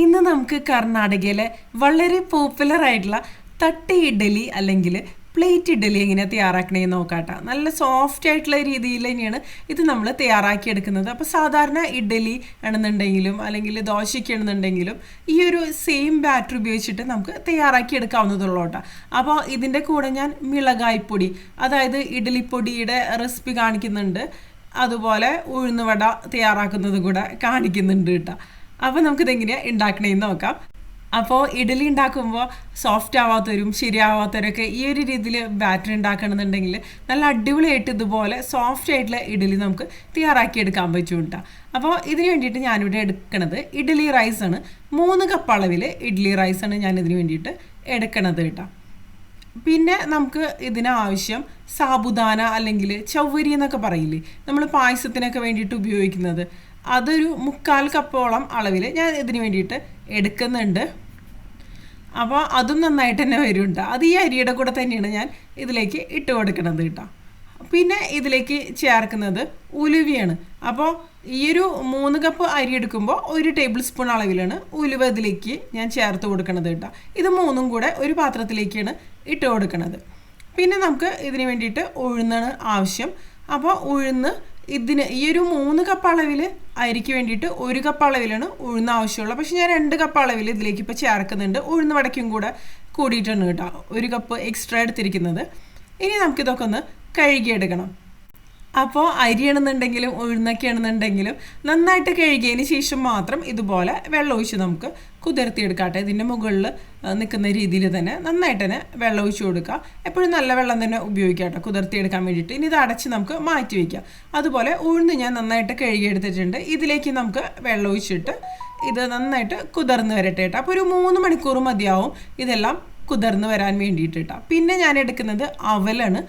ഇന്ന് നമുക്ക് കർണാടകയിലെ വളരെ പോപ്പുലർ ആയിട്ടുള്ള തട്ട് ഇഡലി അല്ലെങ്കിൽ പ്ലേറ്റ് ഇഡലി എങ്ങനെ തയ്യാറാക്കണേന്ന് നോക്കാട്ടോ. നല്ല സോഫ്റ്റ് ആയിട്ടുള്ള രീതിയിൽ തന്നെയാണ് ഇത് നമ്മൾ തയ്യാറാക്കിയെടുക്കുന്നത്. അപ്പോൾ സാധാരണ ഇഡലി ആണെന്നുണ്ടെങ്കിലും അല്ലെങ്കിൽ ദോശയ്ക്കാണെന്നുണ്ടെങ്കിലും ഈ ഒരു സെയിം ബാറ്റർ ഉപയോഗിച്ചിട്ട് നമുക്ക് തയ്യാറാക്കി എടുക്കാവുന്നതുള്ളൂ കേട്ടോ. അപ്പോൾ ഇതിൻ്റെ കൂടെ ഞാൻ മിളകായ്പൊടി, അതായത് ഇഡലിപ്പൊടിയുടെ റെസിപ്പി കാണിക്കുന്നുണ്ട്, അതുപോലെ ഉഴുന്നുവട തയ്യാറാക്കുന്നത് കൂടെ കാണിക്കുന്നുണ്ട് കേട്ടോ. അപ്പോൾ നമുക്കിതെങ്ങനെയാണ് ഉണ്ടാക്കണേന്ന് നോക്കാം. അപ്പോൾ ഇഡലി ഉണ്ടാക്കുമ്പോൾ സോഫ്റ്റ് ആവാത്തവരും ശരിയാവാത്തവരൊക്കെ ഈ ഒരു രീതിയിൽ ബാറ്റർ ഉണ്ടാക്കണമെന്നുണ്ടെങ്കിൽ നല്ല അടിപൊളിയായിട്ട് ഇതുപോലെ സോഫ്റ്റ് ആയിട്ടുള്ള ഇഡലി നമുക്ക് തയ്യാറാക്കിയെടുക്കാൻ പറ്റും കേട്ടോ. അപ്പോൾ ഇതിന് വേണ്ടിയിട്ട് ഞാനിവിടെ എടുക്കണത് ഇഡലി റൈസാണ്. 3 കപ്പ് അളവിൽ ഇഡ്ഡലി റൈസാണ് ഞാനിതിന് വേണ്ടിയിട്ട് എടുക്കണത് കേട്ടോ. പിന്നെ നമുക്ക് ഇതിനാവശ്യം സാബുദാന അല്ലെങ്കിൽ ചവ്വരി എന്നൊക്കെ പറയില്ലേ, നമ്മൾ പായസത്തിനൊക്കെ വേണ്ടിയിട്ട് ഉപയോഗിക്കുന്നത്, അതൊരു 3/4 കപ്പോളം അളവിൽ ഞാൻ ഇതിന് വേണ്ടിയിട്ട് എടുക്കുന്നുണ്ട്. അപ്പോൾ അതും നന്നായിട്ട് തന്നെ വരുന്നുണ്ട്. അത് ഈ അരിയുടെ കൂടെ തന്നെയാണ് ഞാൻ ഇതിലേക്ക് ഇട്ട് കൊടുക്കുന്നത് കേട്ടോ. പിന്നെ ഇതിലേക്ക് ചേർക്കുന്നത് ഉലുവയാണ്. അപ്പോൾ ഈ ഒരു 3 കപ്പ് അരി എടുക്കുമ്പോൾ 1 ടേബിൾ സ്പൂൺ അളവിലാണ് ഉലുവ ഇതിലേക്ക് ഞാൻ ചേർത്ത് കൊടുക്കുന്നത് കേട്ടോ. ഇത് 3ഉം കൂടെ ഒരു പാത്രത്തിലേക്കാണ് ഇട്ട് കൊടുക്കുന്നത്. പിന്നെ നമുക്ക് ഇതിന് വേണ്ടിയിട്ട് ഉഴുന്നാണ് ആവശ്യം. അപ്പോൾ ഉഴുന്ന് ഈ ഒരു 3 കപ്പ് അളവിൽ അരിക്ക് വേണ്ടിയിട്ട് 1 കപ്പ് അളവിലാണ് ഉഴുന്ന് ആവശ്യമുള്ളത്. പക്ഷേ ഞാൻ 2 കപ്പ് അളവിൽ ഇതിലേക്ക് ഇപ്പോൾ ചേർക്കുന്നുണ്ട്. ഉഴുന്ന് വടക്കും കൂടെ കൂടിയിട്ടാണ് കേട്ടോ 1 കപ്പ് എക്സ്ട്രാ എടുത്തിരിക്കുന്നത്. ഇനി നമുക്കിതൊക്കെ ഒന്ന് കഴുകിയെടുക്കണം. അപ്പോൾ അരിയാണെന്നുണ്ടെങ്കിലും ഉഴുന്നൊക്കെ ആണെന്നുണ്ടെങ്കിലും നന്നായിട്ട് കഴുകിയതിന് ശേഷം മാത്രം ഇതുപോലെ വെള്ളം ഒഴിച്ച് നമുക്ക് കുതിർത്തിയെടുക്കാട്ടെ. ഇതിൻ്റെ മുകളിൽ നിൽക്കുന്ന രീതിയിൽ തന്നെ നന്നായിട്ട് തന്നെ വെള്ളം ഒഴിച്ച് കൊടുക്കുക. എപ്പോഴും നല്ല വെള്ളം തന്നെ ഉപയോഗിക്കാട്ടോ കുതിർത്തിയെടുക്കാൻ വേണ്ടിയിട്ട്. ഇനി ഇത് അടച്ച് നമുക്ക് മാറ്റി വയ്ക്കാം. അതുപോലെ ഉഴുന്ന് ഞാൻ നന്നായിട്ട് കഴുകിയെടുത്തിട്ടുണ്ട്. ഇതിലേക്ക് നമുക്ക് വെള്ളം ഒഴിച്ചിട്ട് ഇത് നന്നായിട്ട് കുതിർന്ന് വരട്ടെ കേട്ടോ. അപ്പോൾ ഒരു 3 മണിക്കൂർ മതിയാവും ഇതെല്ലാം കുതിർന്ന് വരാൻ വേണ്ടിയിട്ട് കേട്ടോ. പിന്നെ ഞാൻ എടുക്കുന്നത് അവലാണ്.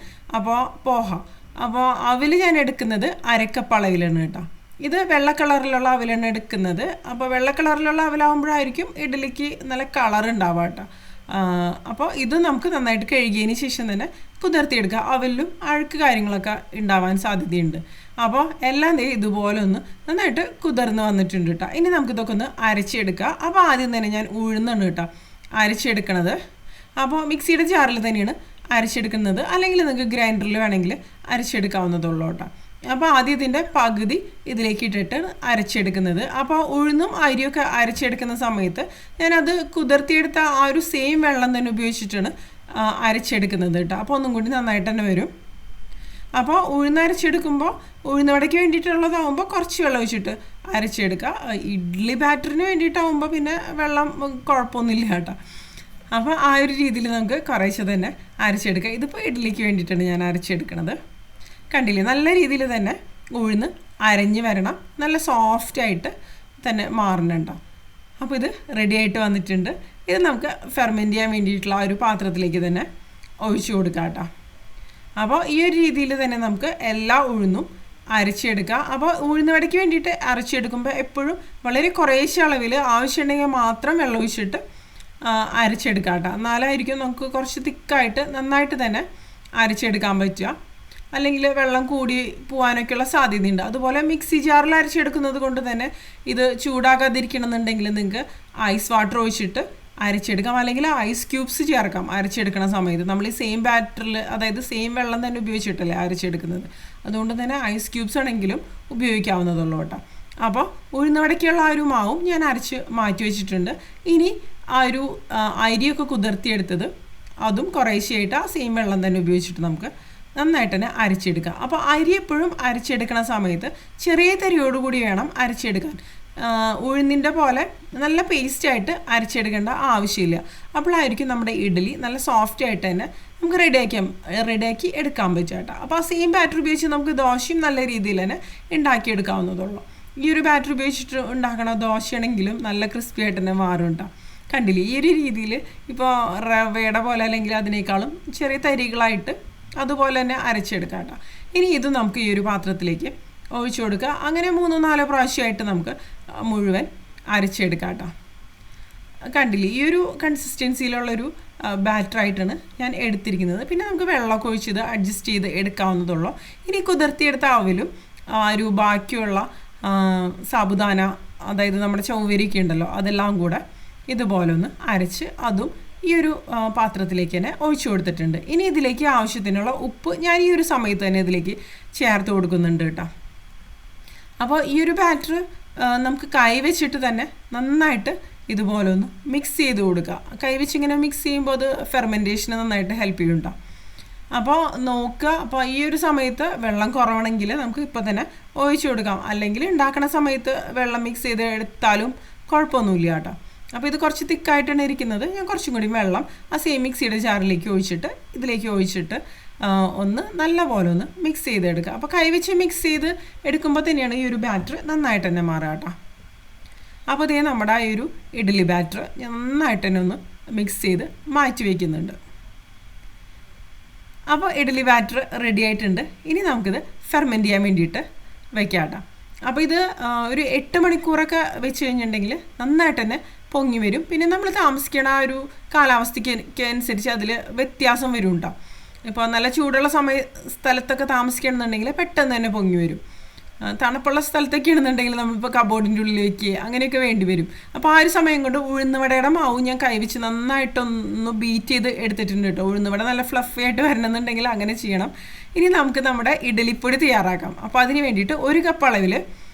അപ്പോൾ അവിൽ ഞാൻ എടുക്കുന്നത് 1/2 കപ്പ് അളവിലാണ് കേട്ടോ. ഇത് വെള്ള കളറിലുള്ള അവിലാണ് എടുക്കുന്നത്. അപ്പോൾ വെള്ള കളറിലുള്ള അവലാകുമ്പോഴായിരിക്കും ഇഡലിക്ക് നല്ല കളർ ഉണ്ടാവുക കേട്ടോ. അപ്പോൾ ഇത് നമുക്ക് നന്നായിട്ട് കഴുകിയതിന് ശേഷം തന്നെ കുതിർത്തിയെടുക്കുക. അവലിലും അഴുക്ക് കാര്യങ്ങളൊക്കെ ഉണ്ടാവാൻ സാധ്യതയുണ്ട്. അപ്പോൾ എല്ലാം ഇതുപോലെ ഒന്ന് നന്നായിട്ട് കുതിർന്ന് വന്നിട്ടുണ്ട് കേട്ടോ. ഇനി നമുക്കിതൊക്കെ ഒന്ന് അരച്ചെടുക്കുക. അപ്പോൾ ആദ്യം തന്നെ ഞാൻ ഉഴുന്നാണ് കേട്ടോ അരച്ചെടുക്കണത്. അപ്പോൾ മിക്സിയുടെ ജാറിൽ തന്നെയാണ് അരച്ചെടുക്കുന്നത്, അല്ലെങ്കിൽ നിങ്ങൾക്ക് ഗ്രൈൻഡറിൽ വേണമെങ്കിൽ അരച്ചെടുക്കാവുന്നതുള്ളൂ കേട്ടോ. അപ്പോൾ ആദ്യം ഇതിൻ്റെ പകുതി ഇതിലേക്ക് ഇട്ടിട്ട് അരച്ചെടുക്കുന്നത്. അപ്പോൾ ഉഴുന്നും അരിയൊക്കെ അരച്ചെടുക്കുന്ന സമയത്ത് ഞാനത് കുതിർത്തിയെടുത്ത ആ ഒരു സെയിം വെള്ളം തന്നെ ഉപയോഗിച്ചിട്ടാണ് അരച്ചെടുക്കുന്നത് കേട്ടോ. അപ്പോൾ ഒന്നും കൂടി നന്നായിട്ട് തന്നെ വരും. അപ്പോൾ ഉഴുന്ന് അരച്ചെടുക്കുമ്പോൾ ഉഴുന്നുവടയ്ക്ക് വേണ്ടിയിട്ടുള്ളതാകുമ്പോൾ കുറച്ച് വെള്ളം ഒഴിച്ചിട്ട് അരച്ചെടുക്കുക. ഇഡ്ഡലി ബാറ്ററിന് വേണ്ടിയിട്ടാകുമ്പോൾ പിന്നെ വെള്ളം കുഴപ്പമൊന്നുമില്ല കേട്ടോ. അപ്പോൾ ആ ഒരു രീതിയിൽ നമുക്ക് കുറേശ്ശെ തന്നെ അരച്ചെടുക്കുക. ഇതിപ്പോൾ ഇഡ്ഡലിക്ക് വേണ്ടിയിട്ടാണ് ഞാൻ അരച്ചെടുക്കുന്നത്. കണ്ടില്ലേ, നല്ല രീതിയിൽ തന്നെ ഉഴുന്ന് അരഞ്ഞ് വരണം, നല്ല സോഫ്റ്റായിട്ട് തന്നെ മാറണുണ്ടോ. അപ്പോൾ ഇത് റെഡി ആയിട്ട് വന്നിട്ടുണ്ട്. ഇത് നമുക്ക് ഫെർമെൻറ്റ് ചെയ്യാൻ വേണ്ടിയിട്ടുള്ള ആ ഒരു പാത്രത്തിലേക്ക് തന്നെ ഒഴിച്ചു കൊടുക്കാം കേട്ടോ. അപ്പോൾ ഈ ഒരു രീതിയിൽ തന്നെ നമുക്ക് എല്ലാ ഉഴുന്നും അരച്ചെടുക്കുക. അപ്പോൾ ഉഴുന്നുവടയ്ക്ക് വേണ്ടിയിട്ട് അരച്ചെടുക്കുമ്പോൾ എപ്പോഴും വളരെ കുറേശ്ശെ അളവിൽ ആവശ്യമുണ്ടെങ്കിൽ മാത്രം വെള്ളം ഒഴിച്ചിട്ട് അരച്ചെടുക്കാം കേട്ടോ. എന്നാലായിരിക്കും നമുക്ക് കുറച്ച് തിക്കായിട്ട് നന്നായിട്ട് തന്നെ അരച്ചെടുക്കാൻ പറ്റുക. അല്ലെങ്കിൽ വെള്ളം കൂടി പോകാനൊക്കെയുള്ള സാധ്യതയുണ്ട്. അതുപോലെ മിക്സി ജാറിൽ അരച്ചെടുക്കുന്നത് കൊണ്ട് തന്നെ ഇത് ചൂടാകാതിരിക്കണമെന്നുണ്ടെങ്കിൽ നിങ്ങൾക്ക് ഐസ് വാട്ടർ ഒഴിച്ചിട്ട് അരച്ചെടുക്കാം, അല്ലെങ്കിൽ ഐസ് ക്യൂബ്സ് ചേർക്കാം അരച്ചെടുക്കുന്ന സമയത്ത്. നമ്മൾ ഈ സെയിം ബാറ്ററിൽ, അതായത് സെയിം വെള്ളം തന്നെ ഉപയോഗിച്ചിട്ടല്ലേ അരച്ചെടുക്കുന്നത്. അതുകൊണ്ട് തന്നെ ഐസ് ക്യൂബ്സ് ആണെങ്കിലും ഉപയോഗിക്കാവുന്നതുള്ളൂ കേട്ടോ. അപ്പോൾ ഉഴുന്നുവടയ്ക്കുള്ള ആ ഒരു മാവും ഞാൻ അരച്ച് മാറ്റി വെച്ചിട്ടുണ്ട്. ഇനി ആ ഒരു അരിയൊക്കെ കുതിർത്തിയെടുത്തത് അതും കുറേശ്ശെയായിട്ട് ആ സെയിം വെള്ളം തന്നെ ഉപയോഗിച്ചിട്ട് നമുക്ക് നന്നായിട്ട് തന്നെ അരച്ചെടുക്കാം. അപ്പോൾ അരി എപ്പോഴും അരച്ചെടുക്കുന്ന സമയത്ത് ചെറിയ തരിയോടുകൂടി വേണം അരച്ചെടുക്കാൻ. ഉഴുന്നിൻ്റെ പോലെ നല്ല പേസ്റ്റായിട്ട് അരച്ചെടുക്കേണ്ട ആവശ്യമില്ല. അപ്പോഴായിരിക്കും നമ്മുടെ ഇഡലി നല്ല സോഫ്റ്റായിട്ട് തന്നെ നമുക്ക് റെഡിയാക്കി എടുക്കാൻ പറ്റുക കേട്ടോ. അപ്പോൾ ആ സെയിം ബാറ്റർ ഉപയോഗിച്ച് നമുക്ക് ദോശയും നല്ല രീതിയിൽ തന്നെ ഉണ്ടാക്കിയെടുക്കാവുന്നതുള്ളൂ. ഈ ഒരു ബാറ്റർ ഉപയോഗിച്ചിട്ട് ഉണ്ടാക്കണ ദോശയാണെങ്കിലും നല്ല ക്രിസ്പി ആയിട്ട് തന്നെ മാറും കേട്ടോ. കണ്ടില്ലേ, ഈ ഒരു രീതിയിൽ ഇപ്പോൾ റവയുടെ പോലെ അല്ലെങ്കിൽ അതിനേക്കാളും ചെറിയ തരികളായിട്ട് അതുപോലെ തന്നെ അരച്ചെടുക്കാം കേട്ടോ. ഇനി ഇത് നമുക്ക് ഈ ഒരു പാത്രത്തിലേക്ക് ഒഴിച്ചു കൊടുക്കുക. അങ്ങനെ 3-4 പ്രാവശ്യമായിട്ട് നമുക്ക് മുഴുവൻ അരച്ചെടുക്കാം കേട്ടോ. കണ്ടില്ലേ, ഈ ഒരു കൺസിസ്റ്റൻസിയിലുള്ളൊരു ബാറ്ററായിട്ടാണ് ഞാൻ എടുത്തിരിക്കുന്നത്. പിന്നെ നമുക്ക് വെള്ളമൊക്കെ ഒഴിച്ചത് അഡ്ജസ്റ്റ് ചെയ്ത് എടുക്കാവുന്നതുള്ളൂ. ഇനി കുതിർത്തിയെടുത്ത അവലും ഒരു ബാക്കിയുള്ള സാബുദാന അതായത് നമ്മുടെ ചൗവരിയൊക്കെ ഉണ്ടല്ലോ അതെല്ലാം കൂടെ ഇതുപോലെ ഒന്ന് അരച്ച് അതും ഈ ഒരു പാത്രത്തിലേക്ക് തന്നെ ഒഴിച്ചു കൊടുത്തിട്ടുണ്ട്. ഇനി ഇതിലേക്ക് ആവശ്യത്തിനുള്ള ഉപ്പ് ഞാൻ ഈ ഒരു സമയത്ത് തന്നെ ഇതിലേക്ക് ചേർത്ത് കൊടുക്കുന്നുണ്ട് കേട്ടോ. അപ്പോൾ ഈ ഒരു ബാറ്റർ നമുക്ക് കൈവച്ചിട്ട് തന്നെ നന്നായിട്ട് ഇതുപോലെ ഒന്ന് മിക്സ് ചെയ്ത് കൊടുക്കുക. കൈവച്ച് ഇങ്ങനെ മിക്സ് ചെയ്യുമ്പോൾ അത് ഫെർമെൻറ്റേഷന് നന്നായിട്ട് ഹെൽപ്പ് ചെയ്യുന്നുണ്ടോ. അപ്പോൾ നോക്കുക. അപ്പോൾ ഈ ഒരു സമയത്ത് വെള്ളം കുറവാണെങ്കിൽ നമുക്ക് ഇപ്പോൾ തന്നെ ഒഴിച്ചു കൊടുക്കാം, അല്ലെങ്കിൽ ഉണ്ടാക്കുന്ന സമയത്ത് വെള്ളം മിക്സ് ചെയ്ത് എടുത്താലും കുഴപ്പമൊന്നുമില്ല കേട്ടോ. അപ്പോൾ ഇത് കുറച്ച് തിക്കായിട്ടാണ് ഇരിക്കുന്നത്. ഞാൻ കുറച്ചും കൂടി വെള്ളം ആ സെയിം മിക്സിയുടെ ജാറിലേക്ക് ഒഴിച്ചിട്ട് ഇതിലേക്ക് ഒഴിച്ചിട്ട് ഒന്ന് നല്ല പോലെ ഒന്ന് മിക്സ് ചെയ്തെടുക്കുക. അപ്പോൾ കൈവച്ച് മിക്സ് ചെയ്ത് എടുക്കുമ്പോൾ തന്നെയാണ് ഈ ഒരു ബാറ്റർ നന്നായിട്ട് തന്നെ മാറുക കേട്ടോ. അപ്പോൾ ഇതേ നമ്മുടെ ആ ഒരു ഇഡ്ഡലി ബാറ്റർ നന്നായിട്ട് തന്നെ ഒന്ന് മിക്സ് ചെയ്ത് മാറ്റി വയ്ക്കുന്നുണ്ട്. അപ്പോൾ ഇഡ്ഡലി ബാറ്റർ റെഡി ആയിട്ടുണ്ട്. ഇനി നമുക്കിത് ഫെർമെൻറ്റ് ചെയ്യാൻ വേണ്ടിയിട്ട് വയ്ക്കാം കേട്ടോ. അപ്പോൾ ഇത് ഒരു 8 മണിക്കൂറൊക്കെ വെച്ച് കഴിഞ്ഞിട്ടുണ്ടെങ്കിൽ നന്നായിട്ട് തന്നെ പൊങ്ങി വരും. പിന്നെ നമ്മൾ താമസിക്കണ ആ ഒരു കാലാവസ്ഥയ്ക്ക് അനുസരിച്ച് അതിൽ വ്യത്യാസം വരും കേട്ടോ. ഇപ്പോൾ നല്ല ചൂടുള്ള സ്ഥലത്തൊക്കെ താമസിക്കണമെന്നുണ്ടെങ്കിൽ പെട്ടെന്ന് തന്നെ പൊങ്ങി വരും. തണുപ്പുള്ള സ്ഥലത്തൊക്കെ ആണെന്നുണ്ടെങ്കിൽ നമ്മളിപ്പോൾ കബോർഡിൻ്റെ ഉള്ളിൽ വയ്ക്കുക അങ്ങനെയൊക്കെ വേണ്ടി വരും. അപ്പോൾ ആ ഒരു സമയം കൊണ്ട് ഉഴുന്നുവടയുടെ മാവ് ഞാൻ കൈവച്ച് നന്നായിട്ടൊന്ന് ബീറ്റ് ചെയ്ത് എടുത്തിട്ടുണ്ട് കേട്ടോ. ഉഴുന്നുവട നല്ല ഫ്ലഫി ആയിട്ട് വരണമെന്നുണ്ടെങ്കിൽ അങ്ങനെ ചെയ്യണം. ഇനി നമുക്ക് നമ്മുടെ ഇഡ്ഡലിപ്പൊടി തയ്യാറാക്കാം. അപ്പോൾ അതിന് വേണ്ടിയിട്ട് 1 കപ്പ് അളവിൽ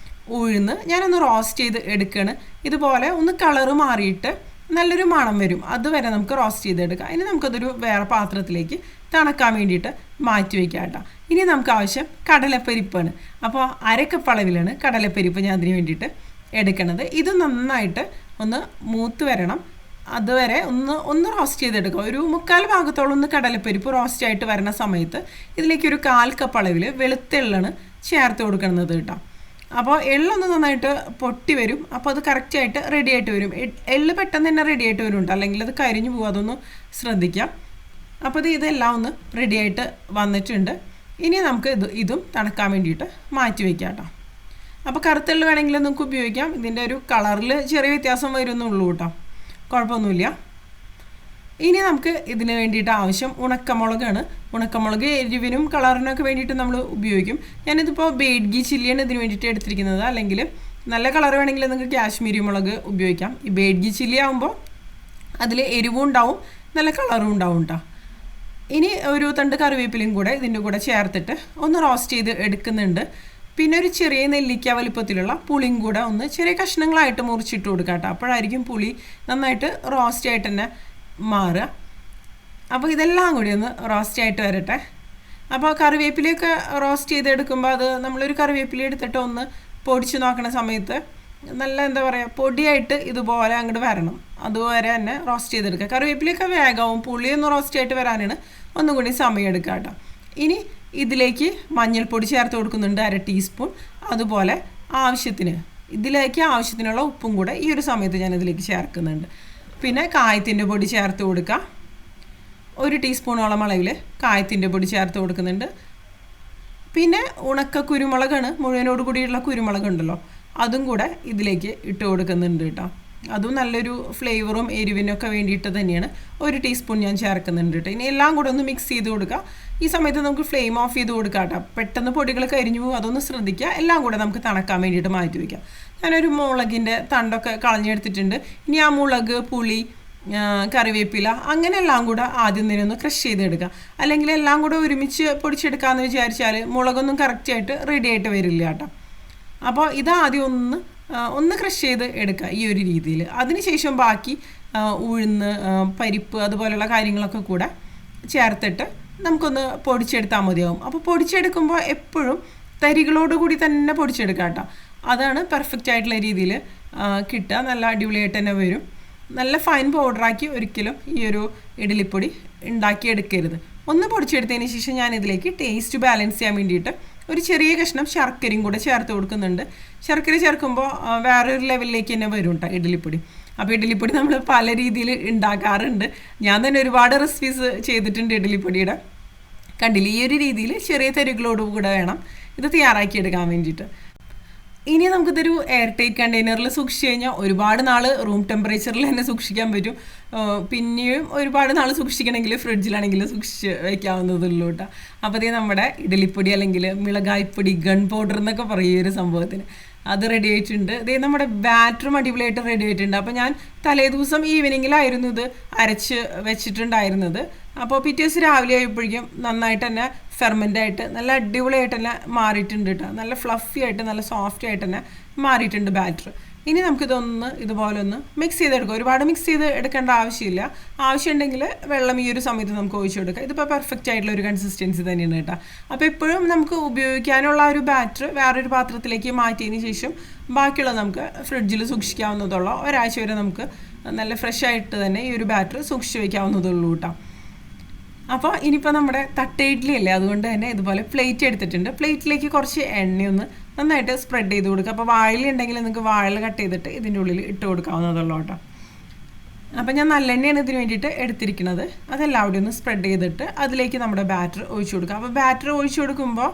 ഉഴുന്ന് ഞാനൊന്ന് റോസ്റ്റ് ചെയ്ത് എടുക്കുകയാണ്. ഇതുപോലെ ഒന്ന് കളറ് മാറിയിട്ട് നല്ലൊരു മണം വരും, അതുവരെ നമുക്ക് റോസ്റ്റ് ചെയ്തെടുക്കാം. ഇനി നമുക്കതൊരു വേറെ പാത്രത്തിലേക്ക് തണുക്കാൻ വേണ്ടിയിട്ട് മാറ്റി വയ്ക്കാം കേട്ടോ. ഇനി നമുക്ക് ആവശ്യം കടലപ്പരിപ്പാണ്. അപ്പോൾ 1 കപ്പ് അളവിലാണ് കടലപ്പരിപ്പ് ഞാൻ അതിന് വേണ്ടിയിട്ട് എടുക്കണത്. ഇത് നന്നായിട്ട് ഒന്ന് മൂത്ത് വരണം, അതുവരെ ഒന്ന് റോസ്റ്റ് ചെയ്തെടുക്കുക. ഒരു 3/4 ഭാഗത്തോളം ഒന്ന് കടലപ്പരിപ്പ് റോസ്റ്റ് ആയിട്ട് വരുന്ന സമയത്ത് ഇതിലേക്ക് ഒരു 1/4 കപ്പ് അളവിൽ വെളുത്ത എള്ളാണ് ചേർത്ത് കൊടുക്കുന്നത് കേട്ടോ. അപ്പോൾ എള്ളൊന്ന് നന്നായിട്ട് പൊട്ടി വരും. അപ്പോൾ അത് കറക്റ്റായിട്ട് റെഡി ആയിട്ട് വരും. എള്ള് പെട്ടെന്ന് തന്നെ റെഡി ആയിട്ട് വരുന്നുണ്ട്, അല്ലെങ്കിൽ അത് കരിഞ്ഞു പോകും, അതൊന്ന് ശ്രദ്ധിക്കാം. അപ്പോൾ ഇതെല്ലാം ഒന്ന് റെഡി ആയിട്ട് വന്നിട്ടുണ്ട്. ഇനി നമുക്ക് ഇതും തണുക്കാൻ വേണ്ടിയിട്ട് മാറ്റി വയ്ക്കാം കേട്ടോ. അപ്പോൾ കറുത്തെള്ള് വേണമെങ്കിൽ നമുക്ക് ഉപയോഗിക്കാം. ഇതിൻ്റെ ഒരു കളറിൽ ചെറിയ വ്യത്യാസം വരുന്നുള്ളൂ കേട്ടോ, കുഴപ്പമൊന്നുമില്ല. ഇനി നമുക്ക് ഇതിന് വേണ്ടിയിട്ട് ആവശ്യം ഉണക്കമുളകാണ്. ഉണക്കമുളക് എരിവിനും കളറിനൊക്കെ വേണ്ടിയിട്ട് നമ്മൾ ഉപയോഗിക്കും. ഞാനിതിപ്പോൾ ബേഡ്ഗി ചില്ലിയാണ് ഇതിന് വേണ്ടിയിട്ട് എടുത്തിരിക്കുന്നത്, അല്ലെങ്കിൽ നല്ല കളർ വേണമെങ്കിൽ നിങ്ങൾക്ക് കാശ്മീരി മുളക് ഉപയോഗിക്കാം. ഈ ബേഡ്ഗി ചില്ലി ആകുമ്പോൾ അതിൽ എരിവും ഉണ്ടാവും നല്ല കളറും ഉണ്ടാവും കേട്ടോ. ഇനി ഒരു തണ്ട് കറിവേപ്പിലയും കൂടെ ഇതിൻ്റെ കൂടെ ചേർത്തിട്ട് ഒന്ന് റോസ്റ്റ് ചെയ്ത് എടുക്കുന്നുണ്ട്. പിന്നെ ഒരു ചെറിയ നെല്ലിക്ക വലിപ്പത്തിലുള്ള പുളിയും കൂടെ ഒന്ന് ചെറിയ കഷ്ണങ്ങളായിട്ട് മുറിച്ചിട്ട് കൊടുക്കാം കേട്ടോ. അപ്പോഴായിരിക്കും പുളി നന്നായിട്ട് റോസ്റ്റ് ആയിട്ട് തന്നെ മാറുക. അപ്പോൾ ഇതെല്ലാം കൂടി ഒന്ന് റോസ്റ്റ് ആയിട്ട് വരട്ടെ. അപ്പോൾ കറിവേപ്പിലയൊക്കെ റോസ്റ്റ് ചെയ്തെടുക്കുമ്പോൾ അത് നമ്മളൊരു കറിവേപ്പില എടുത്തിട്ട് ഒന്ന് പൊടിച്ച് നോക്കുന്ന സമയത്ത് നല്ല എന്താ പറയുക പൊടിയായിട്ട് ഇതുപോലെ അങ്ങോട്ട് വരണം, അതുവരെ തന്നെ റോസ്റ്റ് ചെയ്തെടുക്കുക. കറിവേപ്പിലയൊക്കെ വേഗവും പുളിയൊന്ന് റോസ്റ്റ് ആയിട്ട് വരാനാണ് ഒന്നുകൂടി സമയം എടുക്കുക കേട്ടോ. ഇനി ഇതിലേക്ക് മഞ്ഞൾപ്പൊടി ചേർത്ത് കൊടുക്കുന്നുണ്ട് 1/2 ടീസ്പൂൺ. അതുപോലെ ഇതിലേക്ക് ആവശ്യത്തിനുള്ള ഉപ്പും കൂടെ ഈ ഒരു സമയത്ത് ഞാൻ ഇതിലേക്ക് ചേർക്കുന്നുണ്ട്. പിന്നെ കായത്തിൻ്റെ പൊടി ചേർത്ത് കൊടുക്കുക. 1 ടീസ്പൂണോളം അളവിൽ കായത്തിൻ്റെ പൊടി ചേർത്ത് കൊടുക്കുന്നുണ്ട്. പിന്നെ ഉണക്ക കുരുമുളകാണ്, മുഴുവനോട് കൂടിയുള്ള കുരുമുളകുണ്ടല്ലോ, അതും കൂടെ ഇതിലേക്ക് ഇട്ട് കൊടുക്കുന്നുണ്ട് കേട്ടോ. അതും നല്ലൊരു ഫ്ലേവറും എരിവിനൊക്കെ വേണ്ടിയിട്ട് തന്നെയാണ് 1 ടീസ്പൂൺ ഞാൻ ചേർക്കുന്നുണ്ട് കേട്ടോ. ഇനി എല്ലാം കൂടെ ഒന്ന് മിക്സ് ചെയ്ത് കൊടുക്കുക. ഈ സമയത്ത് നമുക്ക് ഫ്ലെയിം ഓഫ് ചെയ്ത് കൊടുക്കാം കേട്ടോ. പെട്ടെന്ന് പൊടികൾ കരിഞ്ഞു പോകും, അതൊന്ന് ശ്രദ്ധിക്കുക. എല്ലാം കൂടെ നമുക്ക് തണുക്കാൻ വേണ്ടിയിട്ട് മാറ്റി വയ്ക്കാം. ഞാനൊരു മുളകിൻ്റെ തണ്ടൊക്കെ കളഞ്ഞെടുത്തിട്ടുണ്ട്. ഇനി ആ മുളക്, പുളി, കറിവേപ്പില അങ്ങനെ എല്ലാം കൂടെ ആദ്യം തന്നെ ഒന്ന് ക്രഷ് ചെയ്തെടുക്കുക. അല്ലെങ്കിൽ എല്ലാം കൂടെ ഒരുമിച്ച് പൊടിച്ചെടുക്കാമെന്ന് വിചാരിച്ചാൽ മുളകൊന്നും കറക്റ്റായിട്ട് റെഡി ആയിട്ട് വരില്ല കേട്ടോ. അപ്പോൾ ഇതാദ്യം ഒന്ന് ക്രഷ് ചെയ്ത് എടുക്കുക ഈ ഒരു രീതിയിൽ. അതിനുശേഷം ബാക്കി ഉഴുന്ന്, പരിപ്പ് അതുപോലെയുള്ള കാര്യങ്ങളൊക്കെ കൂടെ ചേർത്തിട്ട് നമുക്കൊന്ന് പൊടിച്ചെടുത്താൽ മതിയാവും. അപ്പോൾ പൊടിച്ചെടുക്കുമ്പോൾ എപ്പോഴും തരികളോടുകൂടി തന്നെ പൊടിച്ചെടുക്കുക കേട്ടോ. അതാണ് പെർഫെക്റ്റ് ആയിട്ടുള്ള രീതിയിൽ കിട്ടുക. നല്ല അടിപൊളിയായിട്ട് തന്നെ വരും. നല്ല ഫൈൻ പൗഡറാക്കി ഒരിക്കലും ഈ ഒരു ഇഡ്ഡലിപ്പൊടി ഉണ്ടാക്കിയെടുക്കരുത്. ഒന്ന് പൊടിച്ചെടുത്തതിന് ശേഷം ഞാൻ ഇതിലേക്ക് ടേസ്റ്റ് ബാലൻസ് ചെയ്യാൻ വേണ്ടിയിട്ട് ഒരു ചെറിയ കഷ്ണം ശർക്കരയും കൂടെ ചേർത്ത് കൊടുക്കുന്നുണ്ട്. ശർക്കര ചേർക്കുമ്പോൾ വേറൊരു ലെവലിലേക്ക് തന്നെ വരും കേട്ടോ ഇഡ്ഡലിപ്പൊടി. അപ്പോൾ ഇഡ്ഡലിപ്പൊടി നമ്മൾ പല രീതിയിൽ ഉണ്ടാക്കാറുണ്ട്. ഞാൻ തന്നെ ഒരുപാട് റെസിപ്പീസ് ചെയ്തിട്ടുണ്ട് ഇഡ്ഡലിപ്പൊടിയുടെ. കണ്ടില്ല, ഈ ഒരു രീതിയിൽ ചെറിയ തരികളോടുകൂടെ വേണം ഇത് തയ്യാറാക്കിയെടുക്കാൻ വേണ്ടിയിട്ട്. ഇനി നമുക്കിതൊരു എയർ ടൈറ്റ് കണ്ടെയ്നറിൽ സൂക്ഷിച്ച് കഴിഞ്ഞാൽ ഒരുപാട് നാൾ റൂം ടെമ്പറേച്ചറിൽ തന്നെ സൂക്ഷിക്കാൻ പറ്റും. പിന്നെയും ഒരുപാട് നാൾ സൂക്ഷിക്കണമെങ്കിൽ ഫ്രിഡ്ജിലാണെങ്കിൽ സൂക്ഷിച്ച് വയ്ക്കാവുന്നതുള്ളൂ കേട്ടോ. അപ്പോൾ അതേ നമ്മുടെ ഇഡ്ഡലിപ്പൊടി അല്ലെങ്കിൽ മിളകായ്പ്പൊടി, ഗൺ പൗഡർ എന്നൊക്കെ പറയും ഈ ഒരു സംഭവത്തിന്. അത് റെഡി ആയിട്ടുണ്ട്. ഇതേ നമ്മുടെ ബാറ്ററും അടിപൊളിയായിട്ട് റെഡി ആയിട്ടുണ്ട്. അപ്പോൾ ഞാൻ തലേ ദിവസം ഈവനിങ്ങിലായിരുന്നു ഇത് അരച്ച് വെച്ചിട്ടുണ്ടായിരുന്നത്. അപ്പോൾ പിറ്റേ ദിവസം രാവിലെ ആയപ്പോഴേക്കും നന്നായിട്ട് തന്നെ ഫെർമെൻ്റ് ആയിട്ട് നല്ല അടിപൊളിയായിട്ട് തന്നെ മാറിയിട്ടുണ്ട് കേട്ടോ. നല്ല ഫ്ലഫി ആയിട്ട് നല്ല സോഫ്റ്റ് ആയിട്ട് തന്നെ മാറിയിട്ടുണ്ട് ബാറ്റർ. ഇനി നമുക്കിതൊന്ന് ഇതുപോലെ ഒന്ന് മിക്സ് ചെയ്തെടുക്കാം. ഒരുപാട് മിക്സ് ചെയ്ത് എടുക്കേണ്ട ആവശ്യമില്ല. ആവശ്യമുണ്ടെങ്കിൽ വെള്ളം ഈ ഒരു സമയത്ത് നമുക്ക് ഒഴിച്ചു കൊടുക്കാം. ഇതിപ്പോൾ പെർഫെക്റ്റ് ആയിട്ടുള്ള ഒരു കൺസിസ്റ്റൻസി തന്നെയാണ് കേട്ടോ. അപ്പോൾ എപ്പോഴും നമുക്ക് ഉപയോഗിക്കാനുള്ള ഒരു ബാറ്റർ വേറൊരു പാത്രത്തിലേക്ക് മാറ്റിയതിന് ശേഷം ബാക്കിയുള്ളത് നമുക്ക് ഫ്രിഡ്ജിൽ സൂക്ഷിക്കാവുന്നതുള്ള ഒരാഴ്ച വരെ നമുക്ക് നല്ല ഫ്രഷ് ആയിട്ട് തന്നെ ഈ ഒരു ബാറ്റർ സൂക്ഷിച്ച് വയ്ക്കാവുന്നതുള്ളൂ കേട്ടോ. അപ്പോൾ ഇനിയിപ്പോൾ നമ്മുടെ തട്ട് ഇഡ്ഡലി അല്ലേ, അതുകൊണ്ട് തന്നെ ഇതുപോലെ പ്ലേറ്റ് എടുത്തിട്ടുണ്ട്. പ്ലേറ്റിലേക്ക് കുറച്ച് എണ്ണയൊന്ന് നന്നായിട്ട് സ്പ്രെഡ് ചെയ്ത് കൊടുക്കുക. അപ്പോൾ വാഴ ഉണ്ടെങ്കിൽ നിങ്ങൾക്ക് വാഴ കട്ട് ചെയ്തിട്ട് ഇതിൻ്റെ ഉള്ളിൽ ഇട്ട് കൊടുക്കാവുന്നതുള്ളൂ കേട്ടോ. അപ്പോൾ ഞാൻ നല്ലെണ്ണയാണ് ഇതിന് വേണ്ടിയിട്ട് എടുത്തിരിക്കുന്നത്. അതെല്ലാവരും ഒന്ന് സ്പ്രെഡ് ചെയ്തിട്ട് അതിലേക്ക് നമ്മുടെ ബാറ്റർ ഒഴിച്ചു കൊടുക്കുക. അപ്പോൾ ബാറ്റർ ഒഴിച്ചു കൊടുക്കുമ്പോൾ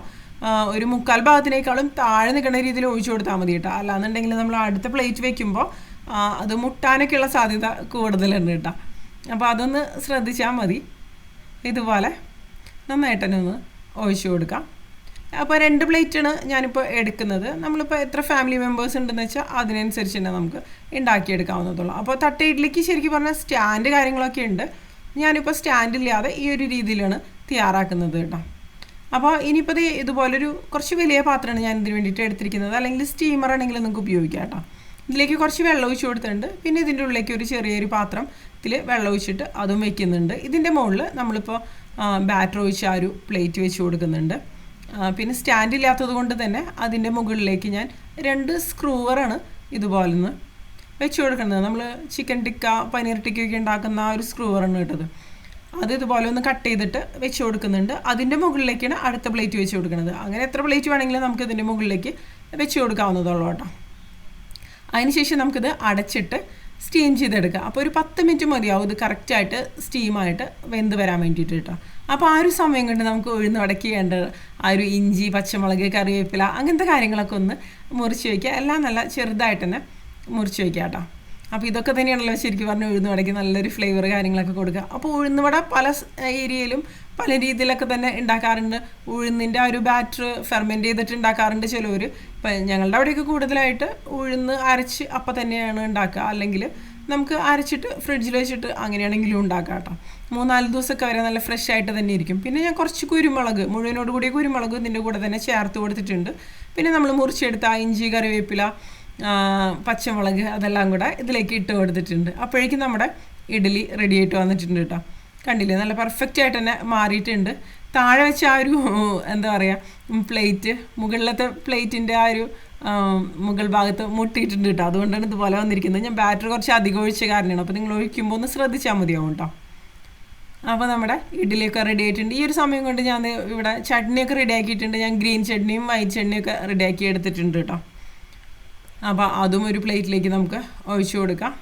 ഒരു 3/4 ഭാഗത്തിനേക്കാളും താഴെ നിൽക്കുന്ന രീതിയിൽ ഒഴിച്ചു കൊടുത്താൽ മതി കേട്ടോ. അല്ലാന്നുണ്ടെങ്കിൽ നമ്മൾ അടുത്ത പ്ലേറ്റ് വയ്ക്കുമ്പോൾ അത് മുട്ടാനൊക്കെയുള്ള സാധ്യത കൂടുതലുണ്ട് കേട്ടോ. അപ്പോൾ അതൊന്ന് ശ്രദ്ധിച്ചാൽ മതി. ഇതുപോലെ നന്നായിട്ട് തന്നെ ഒന്ന് ഒഴിച്ചു കൊടുക്കാം. അപ്പോൾ 2 പ്ലേറ്റാണ് ഞാനിപ്പോൾ എടുക്കുന്നത്. നമ്മളിപ്പോൾ എത്ര ഫാമിലി മെമ്പേഴ്സ് ഉണ്ടെന്ന് വെച്ചാൽ അതിനനുസരിച്ച് തന്നെ നമുക്ക് ഉണ്ടാക്കിയെടുക്കാവുന്നതുള്ളൂ. അപ്പോൾ തട്ട് ഇഡ്ഡലിക്ക് ശരിക്കും പറഞ്ഞാൽ സ്റ്റാൻഡ് കാര്യങ്ങളൊക്കെ ഉണ്ട്. ഞാനിപ്പോൾ സ്റ്റാൻഡില്ലാതെ ഈ ഒരു രീതിയിലാണ് തയ്യാറാക്കുന്നത് കേട്ടോ. അപ്പോൾ ഇനിയിപ്പോൾ ഇതുപോലൊരു കുറച്ച് വലിയ പാത്രമാണ് ഞാൻ ഇതിന് വേണ്ടിയിട്ട് എടുത്തിരിക്കുന്നത്. അല്ലെങ്കിൽ സ്റ്റീമർ ആണെങ്കിൽ നിങ്ങൾക്ക് ഉപയോഗിക്കാം കേട്ടോ. ഇതിലേക്ക് കുറച്ച് വെള്ളം ഒഴിച്ച് കൊടുത്തിട്ടുണ്ട്. പിന്നെ ഇതിൻ്റെ ഉള്ളിലേക്ക് ഒരു ചെറിയൊരു പാത്രത്തിൽ വെള്ളം ഒഴിച്ചിട്ട് അതും വയ്ക്കുന്നുണ്ട്. ഇതിൻ്റെ മുകളിൽ നമ്മളിപ്പോൾ ബാറ്റർ ഒഴിച്ച് ആ ഒരു പ്ലേറ്റ് വെച്ച് കൊടുക്കുന്നുണ്ട്. പിന്നെ സ്റ്റാൻഡ് ഇല്ലാത്തത് കൊണ്ട് തന്നെ അതിൻ്റെ മുകളിലേക്ക് ഞാൻ 2 സ്ക്രൂവറാണ് ഇതുപോലെ ഒന്ന് വെച്ച് കൊടുക്കുന്നത്. നമ്മൾ ചിക്കൻ ടിക്ക പനീർ ടിക്കയൊക്കെ ഉണ്ടാക്കുന്ന ആ ഒരു സ്ക്രൂവറാണ് കേട്ടത്. അത് ഇതുപോലെ ഒന്ന് കട്ട് ചെയ്തിട്ട് വെച്ച് കൊടുക്കുന്നുണ്ട്. അതിൻ്റെ മുകളിലേക്കാണ് അടുത്ത പ്ലേറ്റ് വെച്ച് കൊടുക്കുന്നത്. അങ്ങനെ എത്ര പ്ലേറ്റ് വേണമെങ്കിലും നമുക്ക് ഇതിൻ്റെ മുകളിലേക്ക് വെച്ച് കൊടുക്കാവുന്നതുള്ളൂ കേട്ടോ. അതിനുശേഷം നമുക്കിത് അടച്ചിട്ട് സ്റ്റീം ചെയ്തെടുക്കുക. അപ്പോൾ ഒരു 10 മിനിറ്റ് മതിയാവും ഇത് കറക്റ്റായിട്ട് സ്റ്റീമായിട്ട് വെന്ത് വരാൻ വേണ്ടിയിട്ട് കേട്ടോ. അപ്പോൾ ആ ഒരു സമയം കൊണ്ട് നമുക്ക് ഉഴുന്ന് വടക്കേണ്ട ആ ഒരു ഇഞ്ചി, പച്ചമുളക്, കറിവേപ്പില അങ്ങനത്തെ കാര്യങ്ങളൊക്കെ ഒന്ന് മുറിച്ച് വയ്ക്കുക. എല്ലാം നല്ല ചെറുതായിട്ട് തന്നെ മുറിച്ച് വയ്ക്കുക കേട്ടോ. അപ്പോൾ ഇതൊക്കെ തന്നെയാണല്ലോ ശരിക്കും പറഞ്ഞാൽ ഉഴുന്ന് വടയ്ക്ക് നല്ലൊരു ഫ്ലേവർ കാര്യങ്ങളൊക്കെ കൊടുക്കുക. അപ്പോൾ ഉഴുന്ന് വട പല ഏരിയയിലും പല രീതിയിലൊക്കെ തന്നെ ഉണ്ടാക്കാറുണ്ട്. ഉഴുന്നിൻ്റെ ആ ഒരു ബാറ്റർ ഫെർമെൻറ്റ് ചെയ്തിട്ട് ഉണ്ടാക്കാറുണ്ട് ചിലവർ. ഇപ്പം ഞങ്ങളുടെ അവിടെയൊക്കെ കൂടുതലായിട്ട് ഉഴുന്ന് അരച്ച് അപ്പം തന്നെയാണ് ഉണ്ടാക്കുക. അല്ലെങ്കിൽ നമുക്ക് അരച്ചിട്ട് ഫ്രിഡ്ജിൽ വെച്ചിട്ട് അങ്ങനെയാണെങ്കിലും ഉണ്ടാക്കാം കേട്ടോ. 3-4 ദിവസമൊക്കെ വരെ നല്ല ഫ്രഷ് ആയിട്ട് തന്നെ ഇരിക്കും. പിന്നെ ഞാൻ കുറച്ച് കുരുമുളക്, മുഴുവനോട് കൂടിയ കുരുമുളക് ഇതിൻ്റെ കൂടെ തന്നെ ചേർത്ത് കൊടുത്തിട്ടുണ്ട്. പിന്നെ നമ്മൾ മുറിച്ചെടുത്ത ഇഞ്ചി, കറിവേപ്പില, പച്ചമുളക് അതെല്ലാം കൂടെ ഇതിലേക്ക് ഇട്ട് കൊടുത്തിട്ടുണ്ട്. അപ്പോഴേക്കും നമ്മുടെ ഇഡ്ഡലി റെഡി ആയിട്ട് വന്നിട്ടുണ്ട് കേട്ടോ. കണ്ടില്ലേ, നല്ല പെർഫെക്റ്റ് ആയിട്ട് തന്നെ മാറിയിട്ടുണ്ട്. താഴെ വെച്ച ആ ഒരു എന്താ പറയുക പ്ലേറ്റ്, മുകളിലത്തെ പ്ലേറ്റിൻ്റെ ആ ഒരു മുകൾ ഭാഗത്ത് മുട്ടിയിട്ടുണ്ട് കേട്ടോ. അതുകൊണ്ടാണ് ഇതുപോലെ വന്നിരിക്കുന്നത്. ഞാൻ ബാറ്റർ കുറച്ച് അധികം ഒഴിച്ച കാരണമാണ്. അപ്പോൾ നിങ്ങൾ ഒഴിക്കുമ്പോൾ ഒന്ന് ശ്രദ്ധിച്ചാൽ മതിയാവും കേട്ടോ. അപ്പോൾ നമ്മുടെ ഇഡ്ഡലിയൊക്കെ റെഡി ആയിട്ടുണ്ട്. ഈ ഒരു സമയം കൊണ്ട് ഞാൻ ഇവിടെ ചട്നിയൊക്കെ റെഡി ആക്കിയിട്ടുണ്ട്. ഞാൻ ഗ്രീൻ ചട്നിയും വൈറ്റ് ചട്നിയൊക്കെ റെഡിയാക്കി എടുത്തിട്ടുണ്ട് കേട്ടോ. അപ്പോൾ അതും ഒരു പ്ലേറ്റിലേക്ക് നമുക്ക് ഒഴിച്ചു കൊടുക്കാം.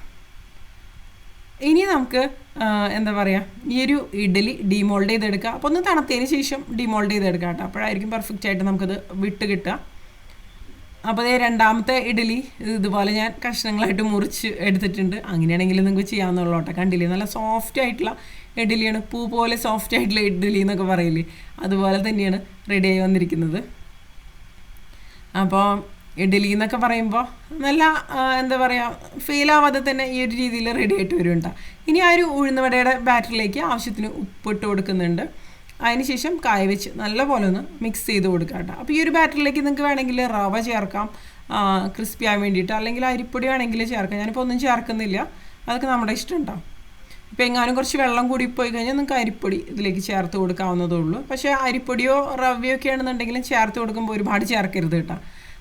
ഇനി നമുക്ക് എന്താ പറയുക, ഈ ഒരു ഇഡ്ഡലി ഡിമോൾഡ് ചെയ്തെടുക്കുക. അപ്പോൾ ഒന്ന് തണുത്തതിന് ശേഷം ഡിമോൾഡ് ചെയ്തെടുക്കാം കേട്ടോ. അപ്പോഴായിരിക്കും പെർഫെക്റ്റ് ആയിട്ട് നമുക്കത് വിട്ട് കിട്ടുക. അപ്പോൾ അതേ രണ്ടാമത്തെ ഇഡ്ഡലി ഇതുപോലെ ഞാൻ കഷ്ണങ്ങളായിട്ട് മുറിച്ച് എടുത്തിട്ടുണ്ട്. അങ്ങനെയാണെങ്കിൽ നിങ്ങൾക്ക് ചെയ്യാവുന്നുള്ളൂ കേട്ടോ. കണ്ടില്ലേ, നല്ല സോഫ്റ്റ് ആയിട്ടുള്ള ഇഡ്ഡലിയാണ്. പൂ പോലെ സോഫ്റ്റ് ആയിട്ടുള്ള ഇഡ്ഡലി എന്നൊക്കെ പറയില്ലേ, അതുപോലെ തന്നെയാണ് റെഡി ആയി വന്നിരിക്കുന്നത്. അപ്പോൾ ഇഡ്ഡലി എന്നൊക്കെ പറയുമ്പോൾ നല്ല എന്താ പറയുക ഫെയിലാവാതെ തന്നെ ഈ ഒരു രീതിയിൽ റെഡി ആയിട്ട് വരും കേട്ടോ. ഇനി ആ ഒരു ഉഴുന്നുവടയുടെ ബാറ്ററിലേക്ക് ആവശ്യത്തിന് ഉപ്പിട്ട് കൊടുക്കുന്നുണ്ട്. അതിനുശേഷം കായ വെച്ച് നല്ലപോലെ ഒന്ന് മിക്സ് ചെയ്ത് കൊടുക്കുക കേട്ടോ. അപ്പോൾ ഈ ഒരു ബാറ്ററിലേക്ക് നിങ്ങൾക്ക് വേണമെങ്കിൽ റവ ചേർക്കാം ക്രിസ്പി ആകാൻ വേണ്ടിയിട്ട്, അല്ലെങ്കിൽ അരിപ്പൊടി വേണമെങ്കിൽ ചേർക്കാം. ഞാനിപ്പോൾ ഒന്നും ചേർക്കുന്നില്ല, അതൊക്കെ നമ്മുടെ ഇഷ്ടം ഉണ്ടാവും. ഇപ്പോൾ എങ്ങാനും കുറച്ച് വെള്ളം കൂടി പോയി കഴിഞ്ഞാൽ നിങ്ങൾക്ക് അരിപ്പൊടി ഇതിലേക്ക് ചേർത്ത് കൊടുക്കാവുന്നതേ ഉള്ളൂ. പക്ഷേ അരിപ്പൊടിയോ റവയോ ഒക്കെ ആണെന്നുണ്ടെങ്കിലും ചേർത്ത് കൊടുക്കുമ്പോൾ ഒരുപാട് ചേർക്കരുത് കേട്ടോ,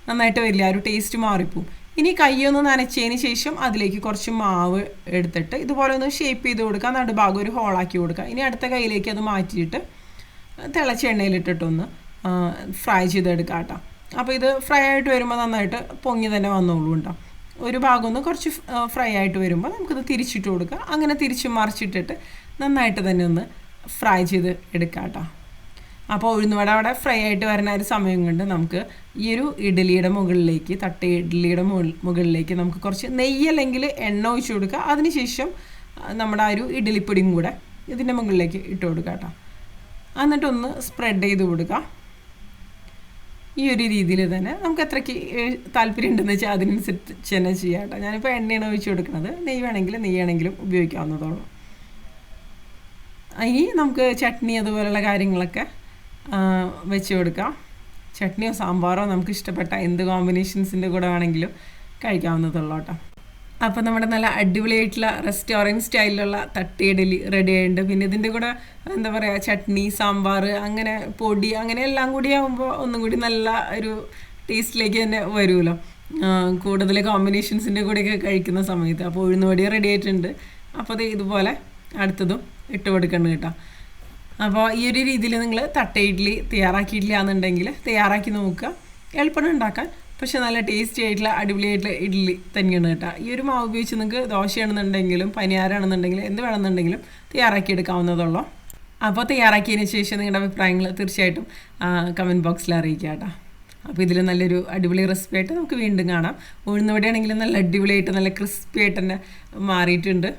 നന്നായിട്ട് വരില്ല, ആ ഒരു ടേസ്റ്റ് മാറിപ്പോവും. ഇനി കൈയൊന്ന് നനച്ചതിന് ശേഷം അതിലേക്ക് കുറച്ച് മാവ് എടുത്തിട്ട് ഇതുപോലെ ഒന്ന് ഷേപ്പ് ചെയ്ത് കൊടുക്കുക. നടുഭാഗം ഒരു ഹോളാക്കി കൊടുക്കുക. ഇനി അടുത്ത കൈയിലേക്ക് അത് മാറ്റിയിട്ട് തിളച്ച എണ്ണയിലിട്ടിട്ടൊന്ന് ഫ്രൈ ചെയ്തെടുക്കുക കേട്ടോ. അപ്പോൾ ഇത് ഫ്രൈ ആയിട്ട് വരുമ്പോൾ നന്നായിട്ട് പൊങ്ങി തന്നെ വന്നോളൂ കേട്ടോ. ഒരു ഭാഗം ഒന്ന് കുറച്ച് ഫ്രൈ ആയിട്ട് വരുമ്പോൾ നമുക്കിത് തിരിച്ചിട്ട് കൊടുക്കുക. അങ്ങനെ തിരിച്ച് മറിച്ചിട്ടിട്ട് നന്നായിട്ട് തന്നെ ഒന്ന് ഫ്രൈ ചെയ്ത് എടുക്കുക കേട്ടോ. അപ്പോൾ ഉഴുന്നുവട അവിടെ ഫ്രൈ ആയിട്ട് വരുന്ന ഒരു സമയം കൊണ്ട് നമുക്ക് ഈ ഒരു ഇഡ്ഡലിയുടെ മുകളിലേക്ക്, തട്ട് ഇഡ്ഡലിയുടെ മുകളിലേക്ക് നമുക്ക് കുറച്ച് നെയ്യ് അല്ലെങ്കിൽ എണ്ണ ഒഴിച്ച് കൊടുക്കുക. അതിനുശേഷം നമ്മുടെ ആ ഒരു ഇഡ്ഡലിപ്പൊടിയും കൂടെ ഇതിൻ്റെ മുകളിലേക്ക് ഇട്ട് കൊടുക്കുക കേട്ടോ. എന്നിട്ടൊന്ന് സ്പ്രെഡ് ചെയ്ത് കൊടുക്കുക. ഈ ഒരു രീതിയിൽ തന്നെ നമുക്ക് എത്രയ്ക്ക് താല്പര്യം ഉണ്ടെന്ന് വെച്ചാൽ അതിനനുസരിച്ച് തന്നെ ചെയ്യാം കേട്ടോ. ഞാനിപ്പോൾ എണ്ണയാണ് ഒഴിച്ച് കൊടുക്കുന്നത്. നെയ്യ് വേണമെങ്കിൽ നെയ്യാണെങ്കിലും ഉപയോഗിക്കാവുന്നതുള്ളൂ. ഇനി നമുക്ക് ചട്നി അതുപോലെയുള്ള കാര്യങ്ങളൊക്കെ വെച്ച് കൊടുക്കാം. ചട്നിയോ സാമ്പാറോ നമുക്ക് ഇഷ്ടപ്പെട്ട എന്ത് കോമ്പിനേഷൻസിൻ്റെ കൂടെ വേണമെങ്കിലും കഴിക്കാവുന്നതുള്ളൂ കേട്ടോ. അപ്പോൾ നമ്മുടെ നല്ല അടിപൊളിയായിട്ടുള്ള റെസ്റ്റോറൻറ്റ് സ്റ്റൈലിലുള്ള തട്ട് ഇഡലി റെഡി ആയിട്ടുണ്ട്. പിന്നെ ഇതിൻ്റെ കൂടെ എന്താ പറയുക, ചട്നി, സാമ്പാർ, അങ്ങനെ പൊടി, അങ്ങനെ എല്ലാം കൂടി ആകുമ്പോൾ ഒന്നും കൂടി നല്ല ഒരു ടേസ്റ്റിലേക്ക് തന്നെ വരുമല്ലോ, കൂടുതൽ കോമ്പിനേഷൻസിൻ്റെ കൂടെയൊക്കെ കഴിക്കുന്ന സമയത്ത്. അപ്പോൾ ഉഴുന്നുവടി റെഡി ആയിട്ടുണ്ട്. അപ്പോൾ അത് ഇതുപോലെ അടുത്തതും ഇട്ട് കൊടുക്കണം കേട്ടോ. അപ്പോൾ ഈ ഒരു രീതിയിൽ നിങ്ങൾ തട്ട ഇഡ്ഡലി തയ്യാറാക്കിയിട്ടില്ല എന്നുണ്ടെങ്കിൽ തയ്യാറാക്കി നോക്കുക. എളുപ്പമാണ് ഉണ്ടാക്കാൻ, പക്ഷെ നല്ല ടേസ്റ്റി ആയിട്ടുള്ള അടിപൊളിയായിട്ടുള്ള ഇഡ്ഡലി തന്നെയാണ് കേട്ടോ. ഈ ഒരു മാവ് ഉപയോഗിച്ച് നിങ്ങൾക്ക് ദോശയാണെന്നുണ്ടെങ്കിലും പനിയാരാണെന്നുണ്ടെങ്കിലും എന്ത് വേണമെന്നുണ്ടെങ്കിലും തയ്യാറാക്കി എടുക്കാവുന്നതുള്ളൂ. അപ്പോൾ തയ്യാറാക്കിയതിന് ശേഷം നിങ്ങളുടെ അഭിപ്രായങ്ങൾ തീർച്ചയായിട്ടും കമൻറ്റ് ബോക്സിൽ അറിയിക്കുക കേട്ടോ. അപ്പോൾ ഇതിൽ നല്ലൊരു അടിപൊളി റെസിപ്പി ആയിട്ട് നമുക്ക് വീണ്ടും കാണാം. ഉഴുന്നുവടയാണെങ്കിലും നല്ല അടിപൊളിയായിട്ട് നല്ല ക്രിസ്പി ആയിട്ട് തന്നെ മാറിയിട്ടുണ്ട്.